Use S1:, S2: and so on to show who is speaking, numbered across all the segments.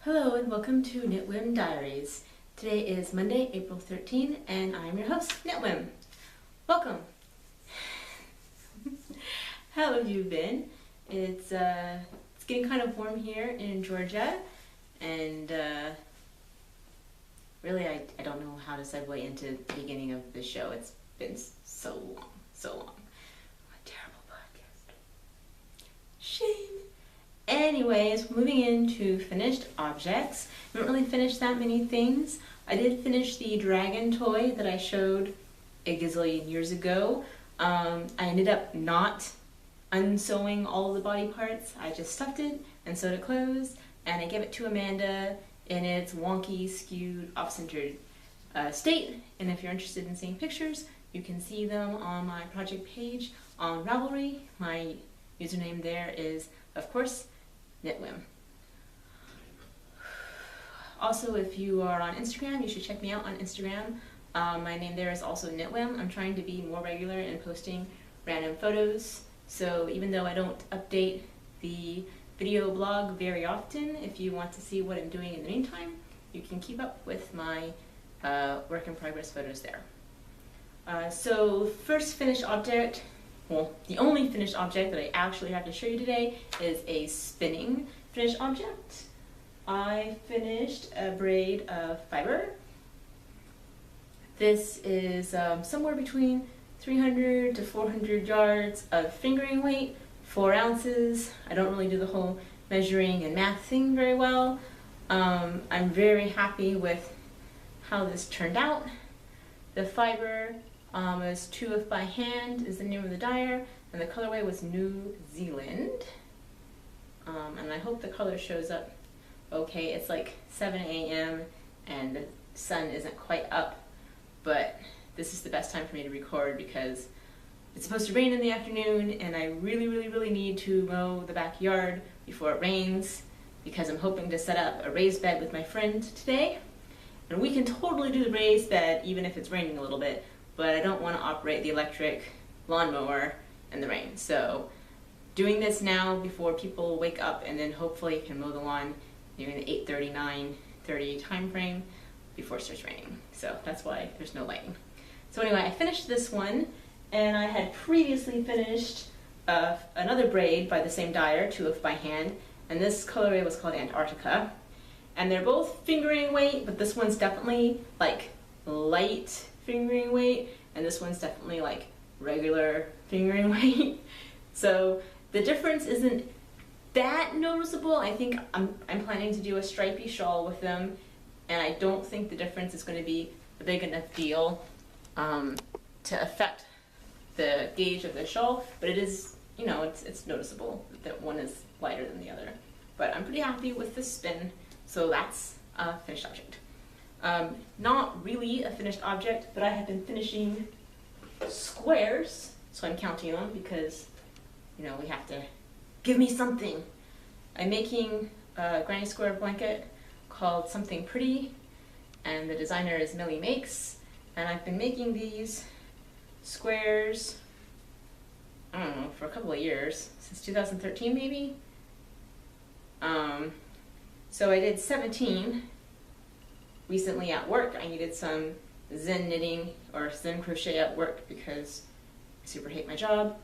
S1: Hello and welcome to Knitwhim Diaries. Today is Monday, April 13, and I'm your host, Knitwhim. Welcome! How have you been? It's getting kind of warm here in Georgia, and really I don't know how to segue into the beginning of the show. It's been so long. What a terrible podcast. Shame. Anyways, moving into finished objects. I haven't really finished that many things. I did finish the dragon toy that I showed a gazillion years ago. I ended up not unsewing all of the body parts. I just stuffed it and sewed it closed, and I gave it to Amanda in its wonky, skewed, off-centered state. And if you're interested in seeing pictures, you can see them on my project page on Ravelry. My username there is, of course, Knitwhim. Also, if you are on Instagram, you should check me out on Instagram. My name there is also Knitwhim. I'm trying to be more regular in posting random photos. So even though I don't update the video blog very often, if you want to see what I'm doing in the meantime, you can keep up with my work in progress photos there. So first finished object, well, the only finished object that I actually have to show you today is a spinning finished object. I finished a braid of fiber. This is somewhere between 300 to 400 yards of fingering weight, 4 ounces. I don't really do the whole measuring and math thing very well. I'm very happy with how this turned out. The fiber is 2 by hand is the name of the dyer, and the colorway was New Zealand. And I hope the color shows up okay. It's like 7 a.m. and the sun isn't quite up, but this is the best time for me to record because it's supposed to rain in the afternoon, and I really need to mow the backyard before it rains because I'm hoping to set up a raised bed with my friend today. And we can totally do the raised bed even if it's raining a little bit, but I don't want to operate the electric lawnmower in the rain. So doing this now before people wake up, and then hopefully can mow the lawn during the 8:30, 9:30 time frame before it starts raining. So that's why there's no lighting. So anyway, I finished this one, and I had previously finished another braid by the same dyer, 2 by hand, and this colorway was called Antarctica. And they're both fingering weight, but this one's definitely like light fingering weight, and this one's definitely like regular fingering weight. So the difference isn't that noticeable. I think I'm planning to do a stripy shawl with them, and I don't think the difference is going to be a big enough deal to affect the gauge of the shawl, but it is, you know, it's noticeable that one is lighter than the other. But I'm pretty happy with the spin, so that's a finished object. Not really a finished object, but I have been finishing squares, so I'm counting them because, you know, we have to give me something. I'm making a granny square blanket called Something Pretty, and the designer is Millie Makes, and I've been making these squares, I don't know, for a couple of years, since 2013 maybe. So I did 17 recently at work. I needed some Zen knitting or Zen crochet at work because I super hate my job.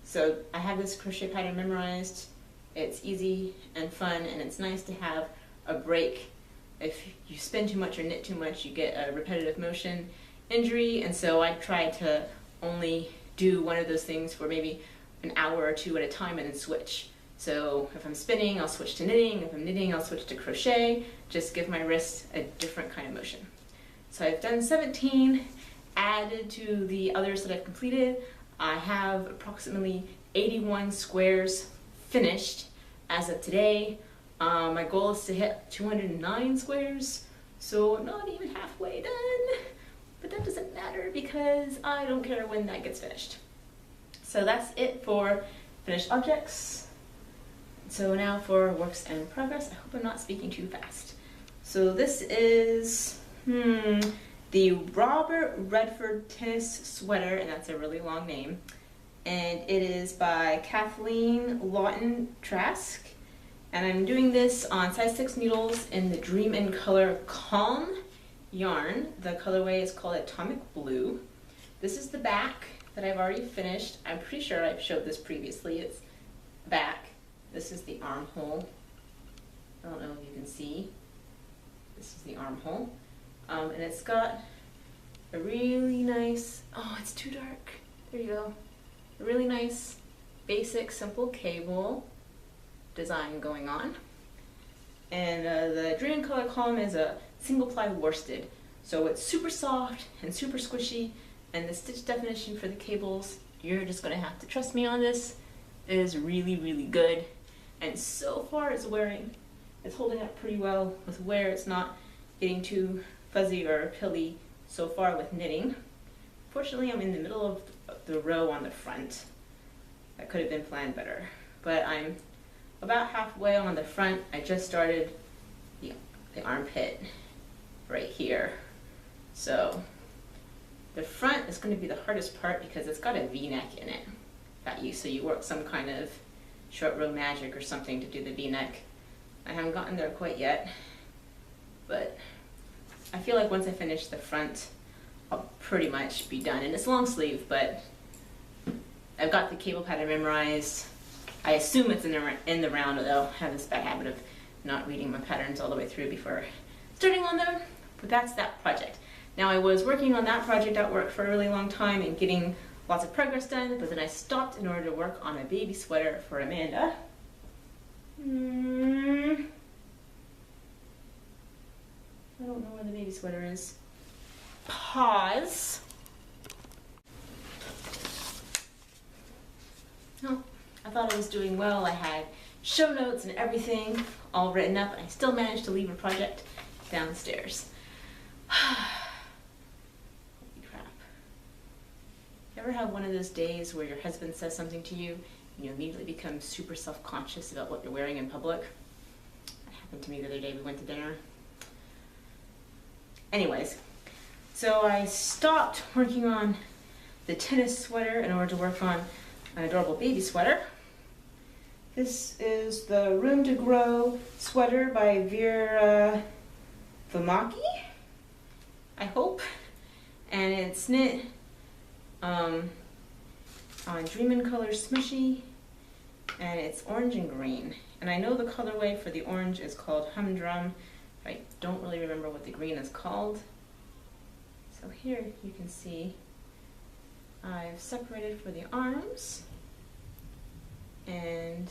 S1: So I have this crochet pattern memorized. It's easy and fun, and it's nice to have a break. If you spin too much or knit too much, you get a repetitive motion injury, and so I try to only do one of those things for maybe an hour or 2 at a time and then switch. So if I'm spinning, I'll switch to knitting. If I'm knitting, I'll switch to crochet. Just give my wrists a different kind of motion. So I've done 17, added to the others that I've completed. I have approximately 81 squares finished as of today. My goal is to hit 209 squares, so not even halfway done. But that doesn't matter because I don't care when that gets finished. So that's it for finished objects. So now for works in progress. I hope I'm not speaking too fast. So this is the Robert Redford tennis sweater, and that's a really long name. And it is by Kathleen Lawton Trask, And I'm doing this on size 6 needles in the Dream in Color Calm yarn. The colorway is called Atomic Blue. This is the back that I've already finished. I'm pretty sure I've showed this previously. It's back. This is the armhole. I don't know if you can see. This is the armhole. And it's got a really nice, oh, it's too dark. There you go. A really nice, basic, simple cable design going on. And the Dream in Color Calm is a single ply worsted. So it's super soft and super squishy, and the stitch definition for the cables, you're just gonna have to trust me on this, is really, really good. And so far it's holding up pretty well with wear. It's not getting too fuzzy or pilly so far with knitting. Fortunately, I'm in the middle of the row on the front. That could have been planned better, but I'm about halfway on the front. I just started the armpit right here. So the front is going to be the hardest part because it's got a V-neck in it. So you work some kind of short row magic or something to do the V-neck. I haven't gotten there quite yet, but I feel like once I finish the front, I'll pretty much be done. And it's long sleeve, but I've got the cable pattern memorized. I assume it's in the round, although I have this bad habit of not reading my patterns all the way through before starting on them. But that's that project. Now, I was working on that project at work for a really long time and getting lots of progress done, but then I stopped in order to work on a baby sweater for Amanda. I don't know where the baby sweater is. Pause. No, I thought I was doing well. I had show notes and everything all written up, and I still managed to leave a project downstairs. Holy crap. You ever have one of those days where your husband says something to you and you immediately become super self-conscious about what you're wearing in public? That happened to me the other day. We went to dinner. Anyways, so I stopped working on the tennis sweater in order to work on an adorable baby sweater. This is the Room to Grow sweater by Vera Vamaki, I hope. And it's knit on Dream in Color Smushy, and it's orange and green. And I know the colorway for the orange is called Humdrum. I don't really remember what the green is called. So here you can see I've separated for the arms, and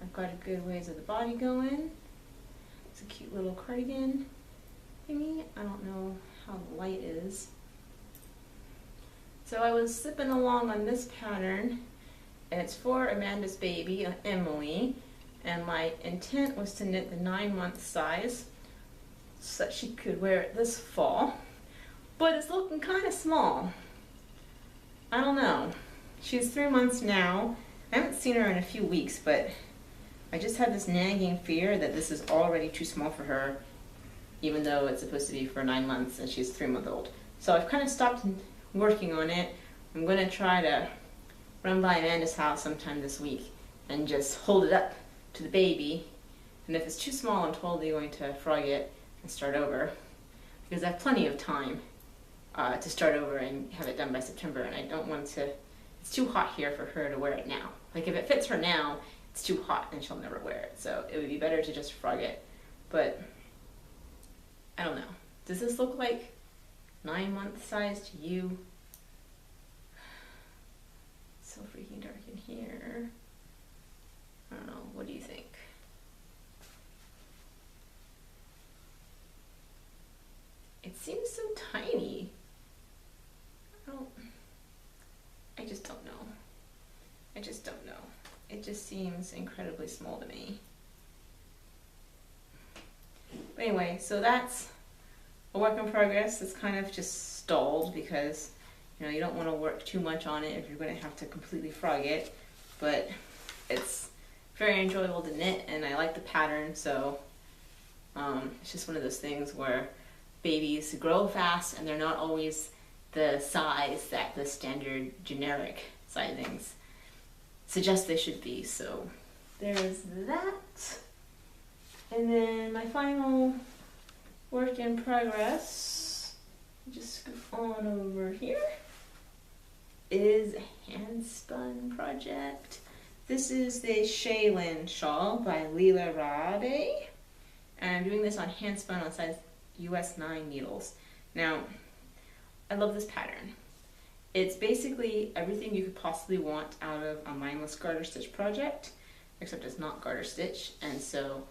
S1: I've got a good ways of the body going. It's a cute little cardigan thingy. I don't know how the light is. So I was zipping along on this pattern, and it's for Amanda's baby, Emily, and my intent was to knit the 9-month size so that she could wear it this fall, but it's looking kind of small. I don't know. She's 3 months now. I haven't seen her in a few weeks, but I just have this nagging fear that this is already too small for her, even though it's supposed to be for 9 months and she's 3 months old. So I've kind of stopped working on it. I'm going to try to run by Amanda's house sometime this week and just hold it up to the baby. And if it's too small, I'm totally going to frog it and start over, because I have plenty of time to start over and have it done by September, and I don't want to, it's too hot here for her to wear it now. Like if it fits her now, it's too hot and she'll never wear it. So it would be better to just frog it. But I don't know. Does this look like 9-month size to you? It's so freaking dark in here. I don't know. What do you think? It seems so tiny. I just don't know. I just don't know. It just seems incredibly small to me. But anyway, so that's a work in progress. It's kind of just stalled because, you know, you don't want to work too much on it if you're going to have to completely frog it. But it's very enjoyable to knit, and I like the pattern, so it's just one of those things where babies grow fast and they're not always the size that the standard generic sizings suggest they should be. So there's that. And then my final work in progress, just scoot on over here, is a hand spun project. This is the Shaylin shawl by Leela Rabe. And I'm doing this on hand spun on size US 9 needles. Now, I love this pattern. It's basically everything you could possibly want out of a mindless garter stitch project, except it's not garter stitch, and so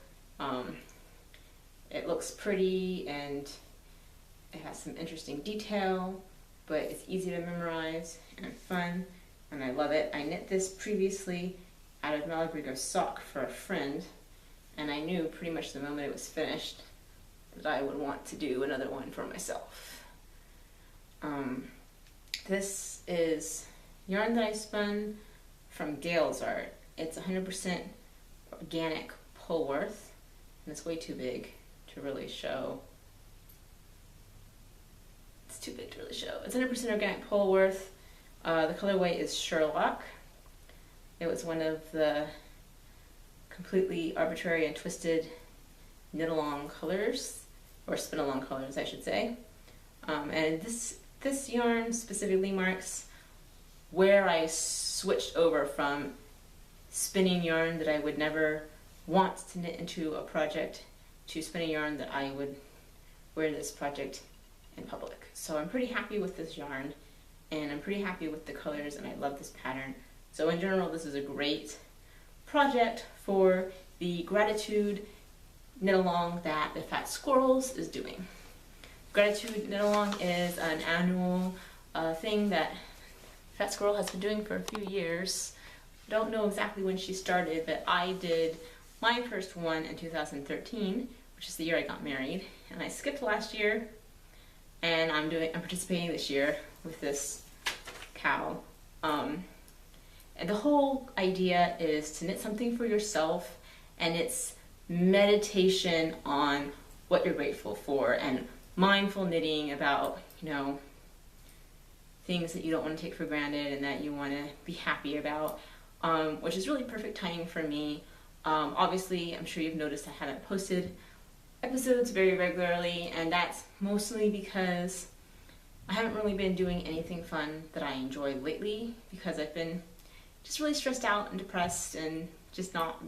S1: it looks pretty and it has some interesting detail, but it's easy to memorize and fun, and I love it. I knit this previously out of Malabrigo sock for a friend, and I knew pretty much the moment it was finished that I would want to do another one for myself. This is yarn that I spun from Gale's art. It's 100% organic Polworth, and it's way too big to really show. It's too big to really show. It's 100% organic Polworth. The colorway is Sherlock. It was one of the completely arbitrary and twisted knit-along colors, or spin-along colors, I should say. And this yarn specifically marks where I switched over from spinning yarn that I would never want to knit into a project to spinning yarn that I would wear this project in public. So I'm pretty happy with this yarn, and I'm pretty happy with the colors, and I love this pattern. So in general, this is a great project for the Gratitude knit along that the Fat Squirrels is doing. Gratitude knit along is an annual thing that Fat Squirrel has been doing for a few years. Don't know exactly when she started, but I did my first one in 2013, which is the year I got married, and I skipped last year, and I'm participating this year with this cow. And the whole idea is to knit something for yourself, and it's meditation on what you're grateful for and mindful knitting about, you know, things that you don't want to take for granted and that you want to be happy about, which is really perfect timing for me. Obviously, I'm sure you've noticed I haven't posted episodes very regularly, and that's mostly because I haven't really been doing anything fun that I enjoy lately, because I've been just really stressed out and depressed and just not a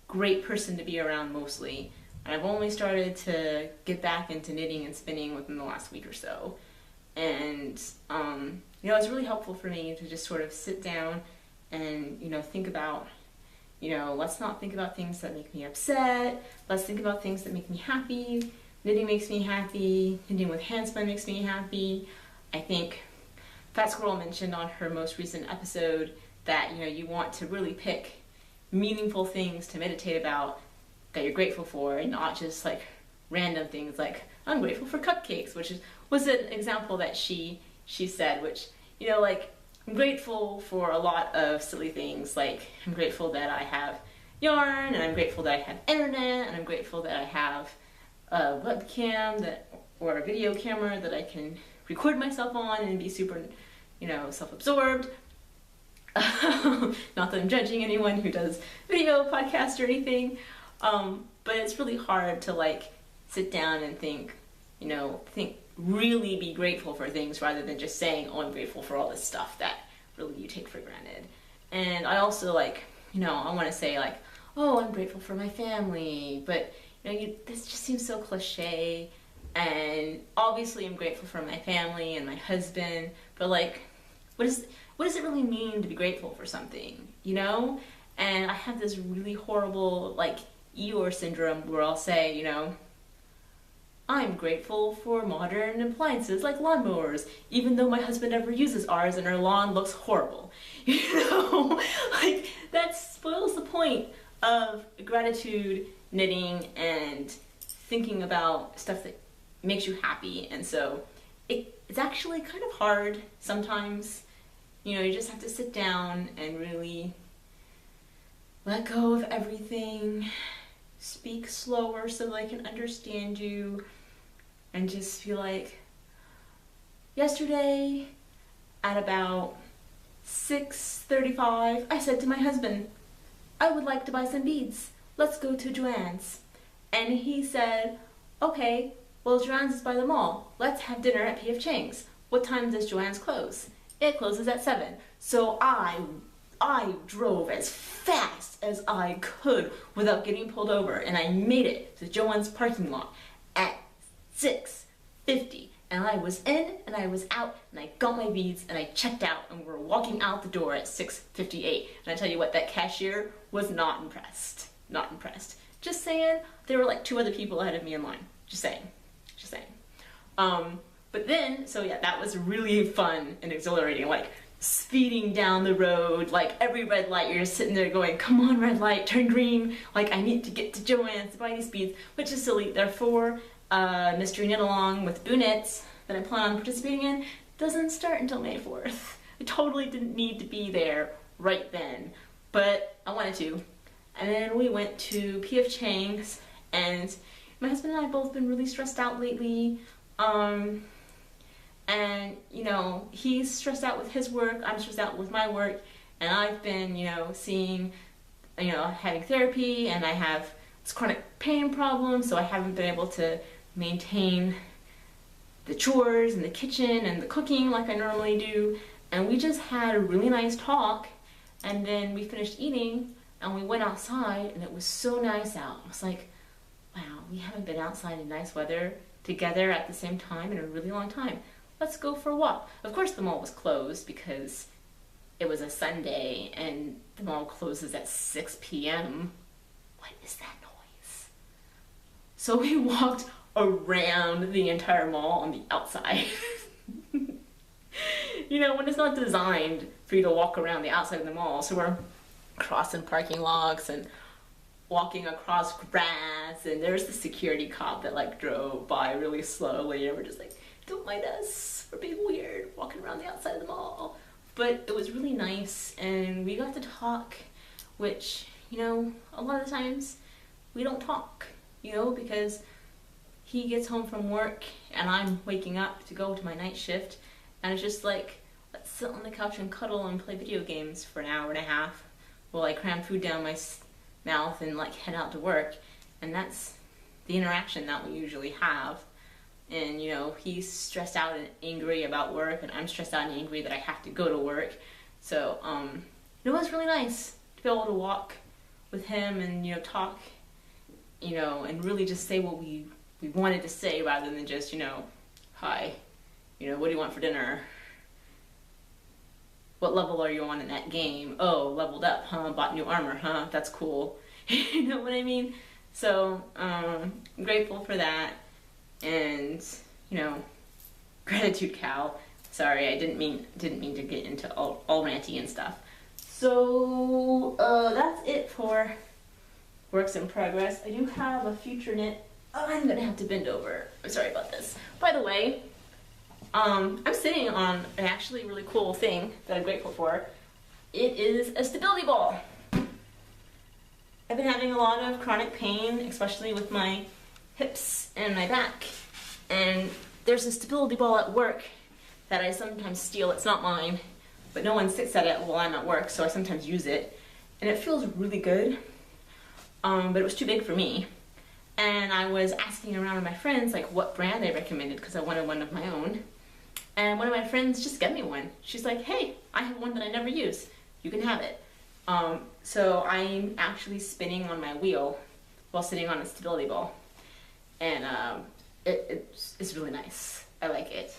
S1: great person to be around mostly. And I've only started to get back into knitting and spinning within the last week or so. And, you know, it's really helpful for me to just sort of sit down and, you know, think about, you know, let's not think about things that make me upset. Let's think about things that make me happy. Knitting makes me happy. Knitting with handspun makes me happy. I think Fat Squirrel mentioned on her most recent episode that, you know, you want to really pick meaningful things to meditate about that you're grateful for, and not just like random things like I'm grateful for cupcakes, which was an example that she said, which, you know, like I'm grateful for a lot of silly things, like I'm grateful that I have yarn, and I'm grateful that I have internet, and I'm grateful that I have a webcam or a video camera that I can record myself on and be super, you know, self-absorbed. Not that I'm judging anyone who does video podcasts or anything, but it's really hard to like sit down and think, you know, really be grateful for things rather than just saying, oh, I'm grateful for all this stuff that really you take for granted. And I also, like, you know, I want to say like, oh, I'm grateful for my family, but you know, this just seems so cliche. And obviously I'm grateful for my family and my husband, but like, what does it really mean to be grateful for something, you know? And I have this really horrible like Eeyore syndrome where I'll say, you know, I'm grateful for modern appliances like lawnmowers, even though my husband never uses ours and our lawn looks horrible. You know, like that spoils the point of gratitude, knitting, and thinking about stuff that makes you happy. And so it's actually kind of hard sometimes. You know, you just have to sit down and really let go of everything, speak slower so that I can understand you, and just feel like, yesterday at about 6:35, I said to my husband, I would like to buy some beads. Let's go to Joann's. And he said, okay, well, Joann's is by the mall. Let's have dinner at P.F. Chang's. What time does Joann's close? It closes at 7. So I drove as fast as I could without getting pulled over, and I made it to Joann's parking lot at 6:50. And I was in and I was out and I got my beads and I checked out and we're walking out the door at 6:58. And I tell you what, that cashier was not impressed. Not impressed. Just saying, there were like 2 other people ahead of me in line. Just saying. Just saying. But then, so yeah, that was really fun and exhilarating. Like speeding down the road, like every red light, you're just sitting there going, come on, red light, turn green. Like I need to get to Joann's to buy these beads, which is silly. Therefore, Mystery Knit Along with Boo Knits that I plan on participating in doesn't start until May 4th. I totally didn't need to be there right then, but I wanted to. And then we went to P.F. Chang's, and my husband and I have both been really stressed out lately. And, you know, he's stressed out with his work, I'm stressed out with my work, and I've been, you know, seeing, you know, having therapy, and I have this chronic pain problem, so I haven't been able to maintain the chores and the kitchen and the cooking like I normally do. And we just had a really nice talk, and then we finished eating, and we went outside, and it was so nice out. I was like, wow, we haven't been outside in nice weather together at the same time in a really long time. Let's go for a walk. Of course the mall was closed because it was a Sunday and the mall closes at 6 p.m. What is that noise? So we walked around the entire mall on the outside. You know, when it's not designed for you to walk around the outside of the mall. So we're crossing parking lots and walking across grass, and there's the security cop that like drove by really slowly, and we're just like, don't mind us, we're being weird walking around the outside of the mall. But it was really nice, and we got to talk, which, you know, a lot of the times we don't talk, you know, because he gets home from work and I'm waking up to go to my night shift, and it's just like, let's sit on the couch and cuddle and play video games for an hour and a half while I cram food down my mouth and like head out to work. And that's the interaction that we usually have. And, you know, he's stressed out and angry about work, and I'm stressed out and angry that I have to go to work. So, it was really nice to be able to walk with him and, you know, talk, you know, and really just say what we wanted to say rather than just, you know, hi, you know, what do you want for dinner? What level are you on in that game? Oh, leveled up, huh? Bought new armor, huh? That's cool. You know what I mean? So, I'm grateful for that. And, you know, gratitude cow. Sorry, I didn't mean to get into all ranty and stuff. So, that's it for works in progress. I do have a future knit. Oh, I'm gonna have to bend over. I'm sorry about this. By the way, I'm sitting on an actually really cool thing that I'm grateful for. It is a stability ball. I've been having a lot of chronic pain, especially with my hips and my back. And there's a stability ball at work that I sometimes steal. It's not mine, but no one sits at it while I'm at work, so I sometimes use it. And it feels really good, but it was too big for me. And I was asking around with my friends like what brand they recommended because I wanted one of my own. And one of my friends just got me one. She's like, hey, I have one that I never use. You can have it. So I'm actually spinning on my wheel while sitting on a stability ball. And it's really nice. I like it.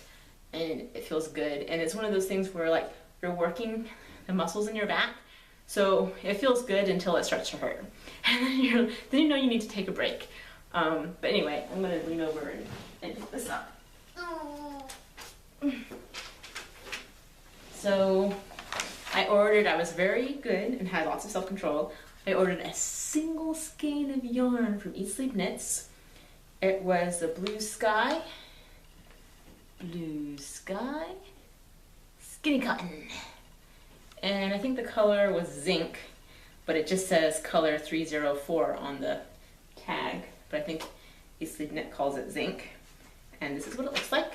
S1: And it feels good. And it's one of those things where like you're working the muscles in your back. So it feels good until it starts to hurt. And then you know you need to take a break. But anyway, I'm going to lean over and pick this up. So I was very good and had lots of self-control. I ordered a single skein of yarn from Eat Sleep Knits. It was a blue sky, skinny cotton. And I think the color was zinc, but it just says color 304 on the tag. But I think Eat Sleep Knit calls it zinc. And this is what it looks like.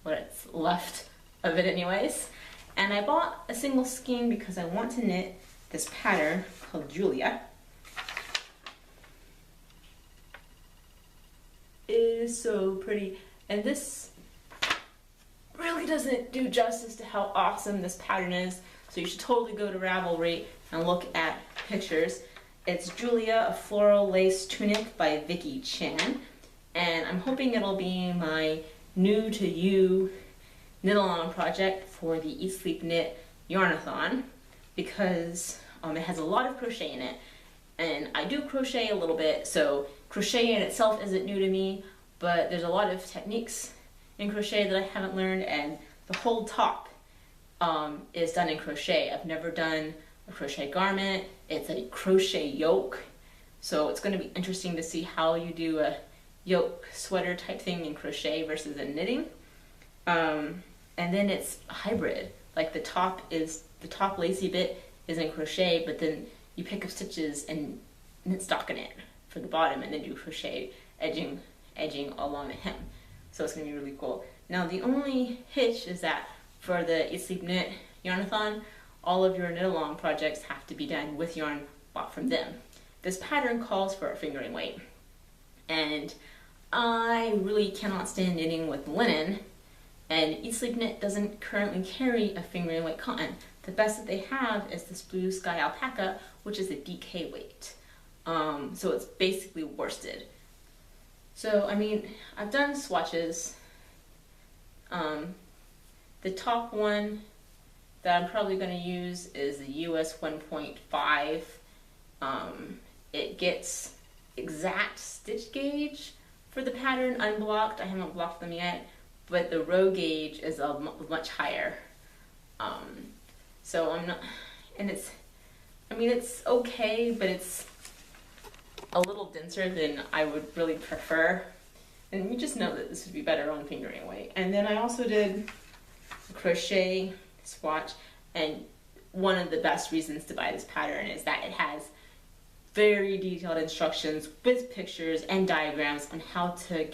S1: What's left of it anyways. And I bought a single skein because I want to knit this pattern called Julia. It is so pretty, and this really doesn't do justice to how awesome this pattern is, so you should totally go to Ravelry and look at pictures. It's Julia, a floral lace tunic by Vicky Chan, and I'm hoping it'll be my new to you knit along project for the Eat Sleep Knit Yarnathon, because it has a lot of crochet in it, and I do crochet a little bit, so crochet in itself isn't new to me, but there's a lot of techniques in crochet that I haven't learned, and the whole top is done in crochet. I've never done a crochet garment. It's a crochet yoke, so it's going to be interesting to see how you do a yoke sweater type thing in crochet versus in knitting. And then it's hybrid, like the top lacy bit is in crochet, but then you pick up stitches and knit stockinette for the bottom, and then do crochet edging along the hem. So it's going to be really cool. Now the only hitch is that for the Eat Sleep Knit Yarnathon, all of your knit along projects have to be done with yarn bought from them. This pattern calls for a fingering weight, and I really cannot stand knitting with linen, and Eat Sleep Knit doesn't currently carry a fingering weight cotton. The best that they have is this Blue Sky Alpaca, which is a DK weight. So it's basically worsted. So, I mean, I've done swatches. The top one that I'm probably going to use is the US 1.5. It gets exact stitch gauge for the pattern unblocked. I haven't blocked them yet, but the row gauge is much higher. So I'm not, and it's, I mean, it's okay, but it's a little denser than I would really prefer. And you just know that this would be better on fingering weight. And then I also did a crochet swatch, and one of the best reasons to buy this pattern is that it has very detailed instructions with pictures and diagrams on how to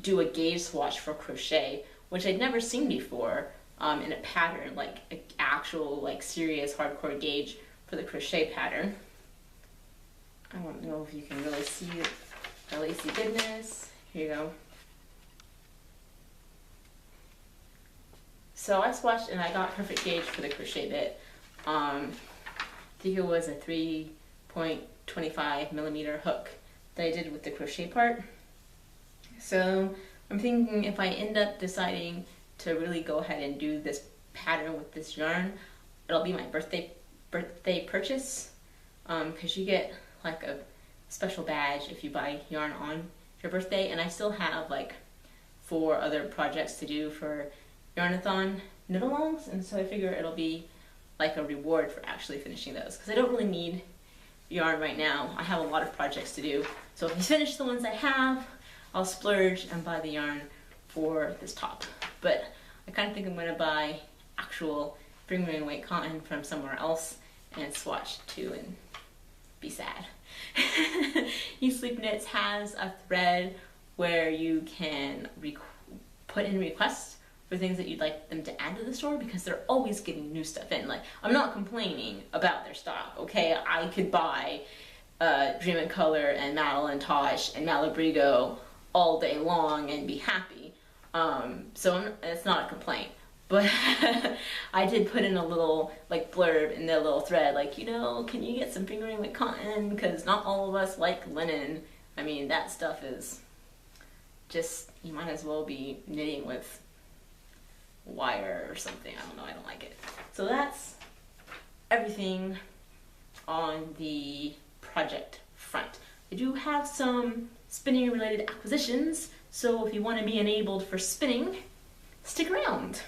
S1: do a gauge swatch for crochet, which I'd never seen before in a pattern, like an actual serious hardcore gauge for the crochet pattern. I don't know if you can really see it, the lacy goodness. Here you go. So I swatched and I got perfect gauge for the crochet bit. I think it was a 3.25 millimeter hook that I did with the crochet part. So I'm thinking if I end up deciding to really go ahead and do this pattern with this yarn, it'll be my birthday purchase, because you get like a special badge if you buy yarn on your birthday, and I still have like 4 other projects to do for Yarnathon knit-alongs, and so I figure it'll be like a reward for actually finishing those, because I don't really need yarn right now. I have a lot of projects to do, so if I finish the ones I have, I'll splurge and buy the yarn for this top. But I kind of think I'm going to buy actual fingering weight cotton from somewhere else and swatch too and be sad. Eat Sleep Knits has a thread where you can put in requests for things that you'd like them to add to the store, because they're always getting new stuff in. Like, I'm not complaining about their stock, okay? I could buy Dream in Color and Madeline Tosh and Malabrigo all day long and be happy. So it's not a complaint. But I did put in a little blurb in the little thread, like, you know, can you get some fingering weight cotton? Because not all of us like linen. I mean, that stuff is just, you might as well be knitting with wire or something. I don't know, I don't like it. So that's everything on the project front. I do have some spinning related acquisitions, so if you want to be enabled for spinning, stick around.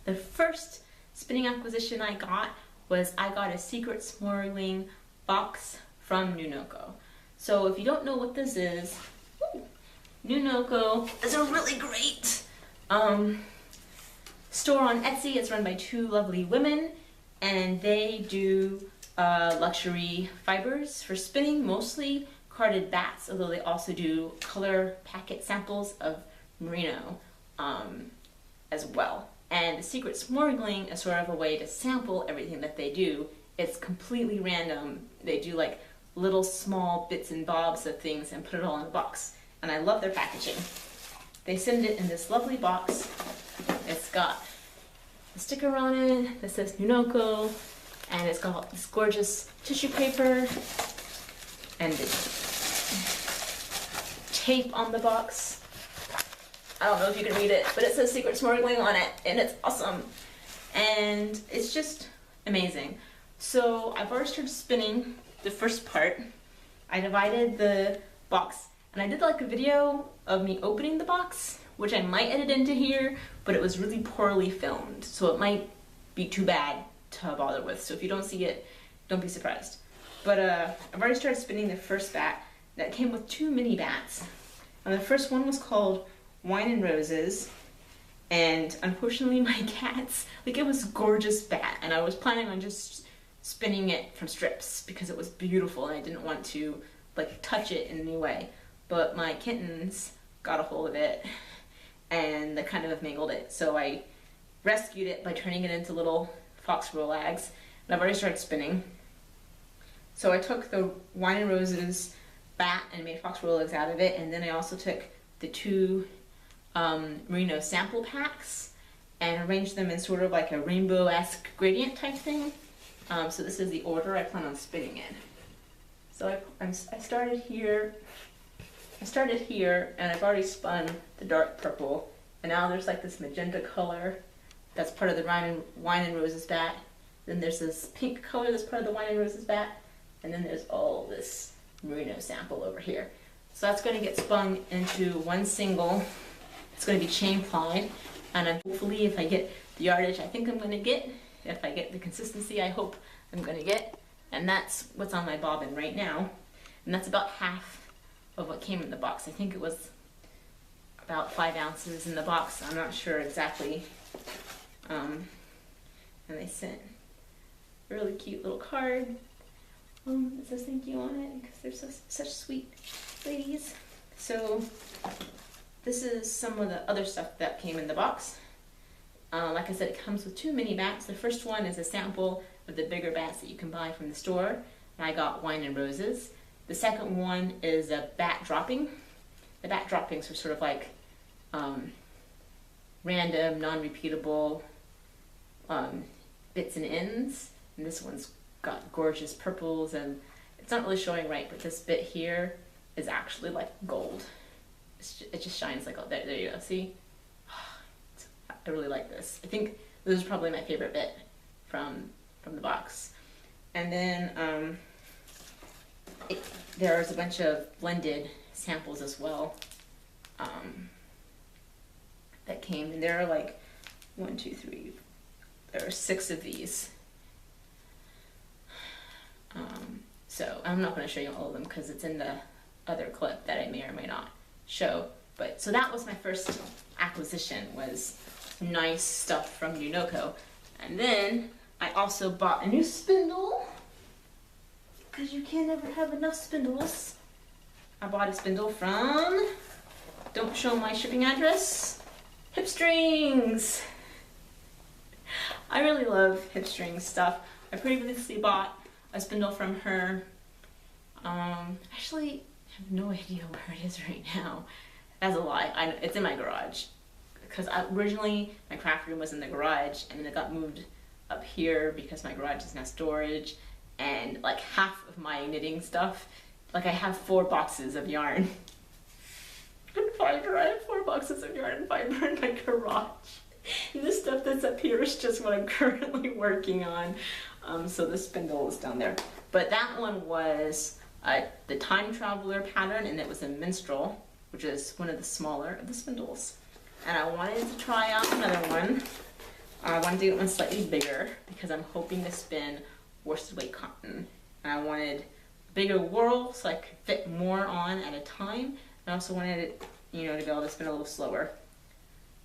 S1: The first spinning acquisition I got was I got a secret smoring box from Nunoco. So if you don't know what this is, Nunoco is a really great store on Etsy. It's run by 2 lovely women, and they do luxury fibers for spinning, mostly carded bats, although they also do color packet samples of merino as well. And the secret snorkeling is sort of a way to sample everything that they do. It's completely random. They do like little small bits and bobs of things and put it all in a box. And I love their packaging. They send it in this lovely box. It's got a sticker on it that says Nunoco, and it's got this gorgeous tissue paper and the tape on the box. I don't know if you can read it, but it says secret snorkeling on it, and it's awesome. And it's just amazing. So I've already started spinning the first part. I divided the box, and I did like a video of me opening the box, which I might edit into here, but it was really poorly filmed, so it might be too bad to bother with. So if you don't see it, don't be surprised. But I've already started spinning the first bat that came with 2 mini bats. And the first one was called Wine and Roses, and unfortunately my cats, like, it was a gorgeous bat, and I was planning on just spinning it from strips because it was beautiful and I didn't want to like touch it in any way, but my kittens got a hold of it and they kind of mangled it, so I rescued it by turning it into little fox roll eggs, and I've already started spinning. So I took the Wine and Roses bat and made fox roll eggs out of it, and then I also took the 2 merino sample packs and arranged them in sort of like a rainbow-esque gradient type thing. So this is the order I plan on spinning in. So I started here. And I've already spun the dark purple, and now there's like this magenta color that's part of the Wine and Roses bat. Then there's this pink color that's part of the Wine and Roses bat, and then there's all this merino sample over here. So that's going to get spun into one single. It's going to be chain plied, and hopefully if I get the yardage I think I'm going to get, if I get the consistency I hope I'm going to get, and that's what's on my bobbin right now. And that's about half of what came in the box. I think it was about 5 ounces in the box. I'm not sure exactly. And they sent a really cute little card. It says thank you on it because they're such sweet ladies. So this is some of the other stuff that came in the box. Like I said, it comes with 2 mini bats. The first one is a sample of the bigger bats that you can buy from the store, and I got Wine and Roses. The second one is a bat dropping. The bat droppings are sort of like random, non-repeatable bits and ends, and this one's got gorgeous purples, and it's not really showing right, but this bit here is actually like gold. It just shines like, oh, there you go, see? I really like this. I think this is probably my favorite bit from the box. And then there's a bunch of blended samples as well that came, and there are like 1, 2, 3, there are 6 of these. So I'm not going to show you all of them because it's in the other clip that I may or may not show. But so that was my first acquisition, was nice stuff from Nunoco. And then I also bought a new spindle because you can never have enough spindles. I bought a spindle from, don't show my shipping address, Hipstrings. I really love Hipstrings stuff. I previously bought a spindle from her. Actually, I have no idea where it is right now. That's a lie. It's in my garage. Because originally my craft room was in the garage, and then it got moved up here because my garage is now storage, and like half of my knitting stuff, like I have 4 boxes of yarn and fiber. I have 4 boxes of yarn and fiber in my garage. And this stuff that's up here is just what I'm currently working on. So the spindle is down there. But that one was the Time Traveler pattern, and it was a minstrel, which is one of the smaller of the spindles. And I wanted to try out another one. I wanted to get one slightly bigger because I'm hoping to spin worsted weight cotton. And I wanted a bigger whirl so I could fit more on at a time. I also wanted it, to be able to spin a little slower.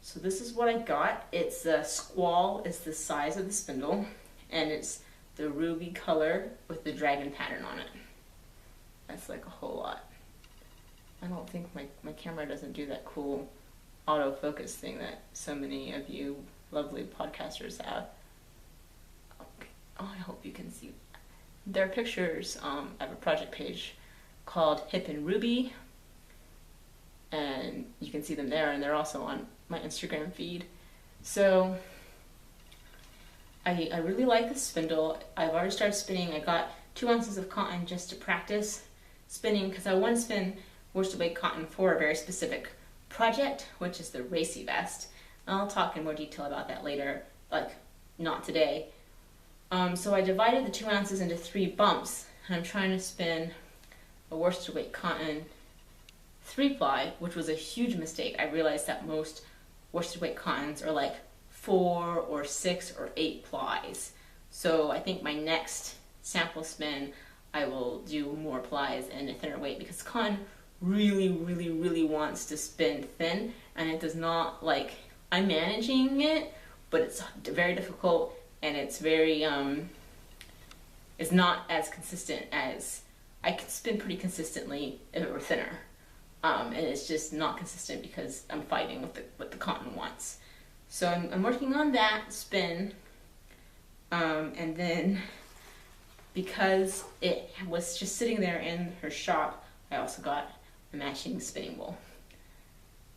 S1: So this is what I got. It's the Squall is the size of the spindle, and it's the ruby color with the dragon pattern on it. That's like a whole lot. I don't think my camera doesn't do that cool autofocus thing that so many of you lovely podcasters have. Okay. Oh, I hope you can see. There are pictures. I have a project page called Hip and Ruby, and you can see them there, and they're also on my Instagram feed. So I really like the spindle. I've already started spinning. I got 2 ounces of cotton just to practice spinning, because I want to spin worsted weight cotton for a very specific project, which is the racy vest. I'll talk in more detail about that later, like not today. So I divided the 2 ounces into 3 bumps, and I'm trying to spin a worsted weight cotton 3-ply, which was a huge mistake. I realized that most worsted weight cottons are like 4 or 6 or 8 plies. So I think my next sample spin, I will do more plies and a thinner weight, because cotton really wants to spin thin, and it does not, like, I'm managing it, but it's very difficult, and it's very it's not as consistent as I could spin pretty consistently if it were thinner, and it's just not consistent because I'm fighting with what the cotton wants. So I'm working on that spin, and then because it was just sitting there in her shop, I also got a matching spinning bowl.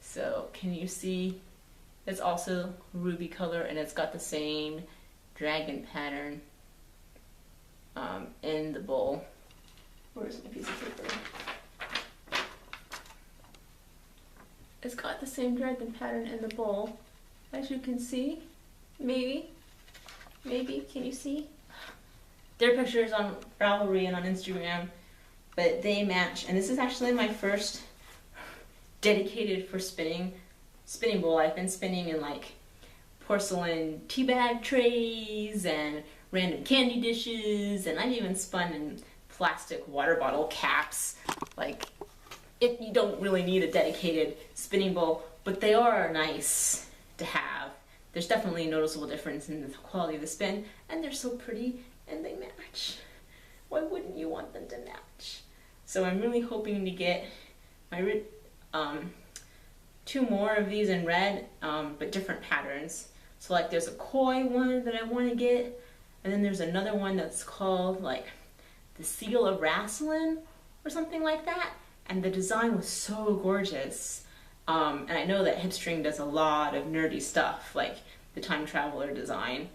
S1: So can you see? It's also ruby color, and it's got the same dragon pattern in the bowl. Where's my piece of paper? It's got the same dragon pattern in the bowl, as you can see. Maybe, can you see? There are pictures on Ravelry and on Instagram, but they match. And this is actually my first dedicated for spinning bowl. I've been spinning in like porcelain tea bag trays and random candy dishes, and I've even spun in plastic water bottle caps. Like, you don't really need a dedicated spinning bowl, but they are nice to have. There's definitely a noticeable difference in the quality of the spin, and they're so pretty and they match. Why wouldn't you want them to match? So I'm really hoping to get my 2 more of these in red, but different patterns. So like there's a koi one that I want to get, and then there's another one that's called like the Seal of Rasslin or something like that, and the design was so gorgeous. And I know that Hipstring does a lot of nerdy stuff, like the time traveler design,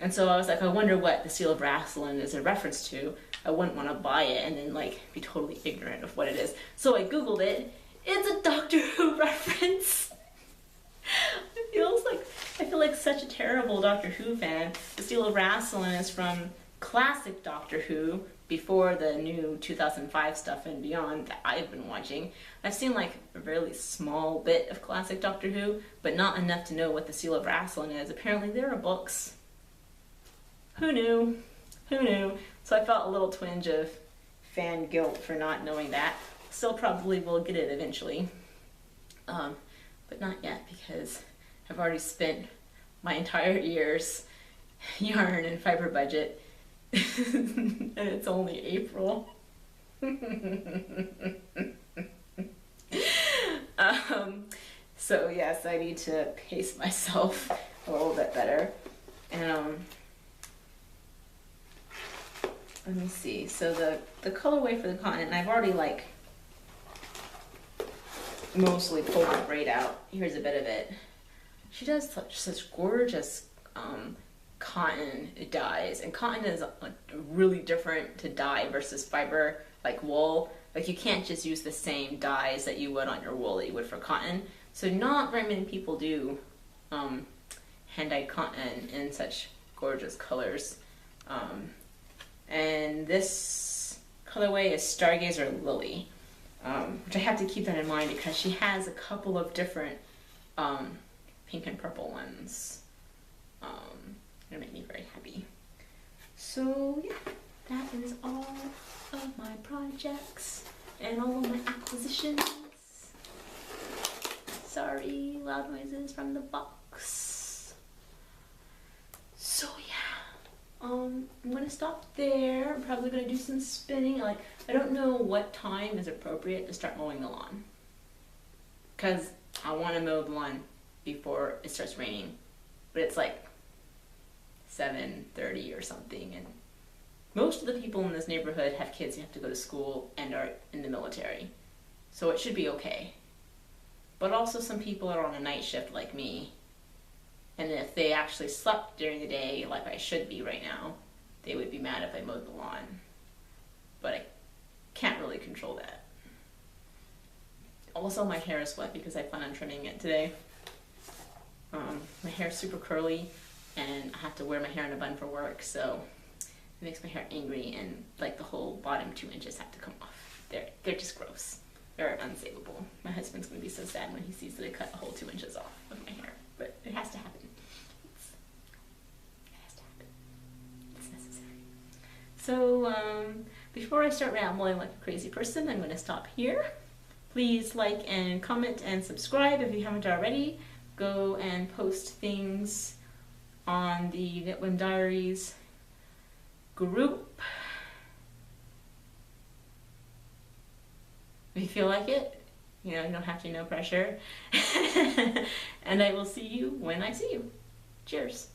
S1: and so I was like, I wonder what the Seal of Rasslin is a reference to. I wouldn't want to buy it and then like be totally ignorant of what it is. So I googled it. It's a Doctor Who reference. I feel like such a terrible Doctor Who fan. The Seal of Rasslin is from classic Doctor Who, before the new 2005 stuff and beyond that I've been watching. I've seen like a really small bit of classic Doctor Who, but not enough to know what the Seal of Rasslin is. Apparently there are books. Who knew? Who knew? So I felt a little twinge of fan guilt for not knowing that. Still probably will get it eventually, but not yet, because I've already spent my entire year's yarn and fiber budget and it's only April. So yes, I need to pace myself a little bit better. And let me see. So the colorway for the cotton, and I've already like mostly pulled the braid out. Here's a bit of it. She does such gorgeous cotton dyes, and cotton is really different to dye versus fiber, like wool. Like you can't just use the same dyes that you would on your wool that you would for cotton. So not very many people do hand-dyed cotton in such gorgeous colors. And this colorway is Stargazer Lily, which I have to keep that in mind because she has a couple of different pink and purple ones. It'll make me very happy. So yeah, that is all of my projects and all of my acquisitions. Sorry, loud noises from the box. So yeah, I'm gonna stop there. I'm probably gonna do some spinning. Like, I don't know what time is appropriate to start mowing the lawn, because I want to mow the lawn before it starts raining. But it's like 7:30 or something, and most of the people in this neighborhood have kids who have to go to school and are in the military. So it should be okay. But also some people are on a night shift like me, and if they actually slept during the day like I should be right now, they would be mad if I mowed the lawn. But I can't really control that. Also, my hair is wet because I plan on trimming it today. My hair is super curly, and I have to wear my hair in a bun for work, so it makes my hair angry, and like the whole bottom 2 inches have to come off. They're just gross. They're unsavable. My husband's gonna be so sad when he sees that I cut a whole 2 inches off of my hair, but it has to happen. It has to happen. It's necessary. So before I start rambling like a crazy person, I'm gonna stop here. Please like and comment and subscribe if you haven't already. Go and post things on the Knitwhim Diaries group if you feel like it. You know, you don't have to, no pressure. And I will see you when I see you. Cheers.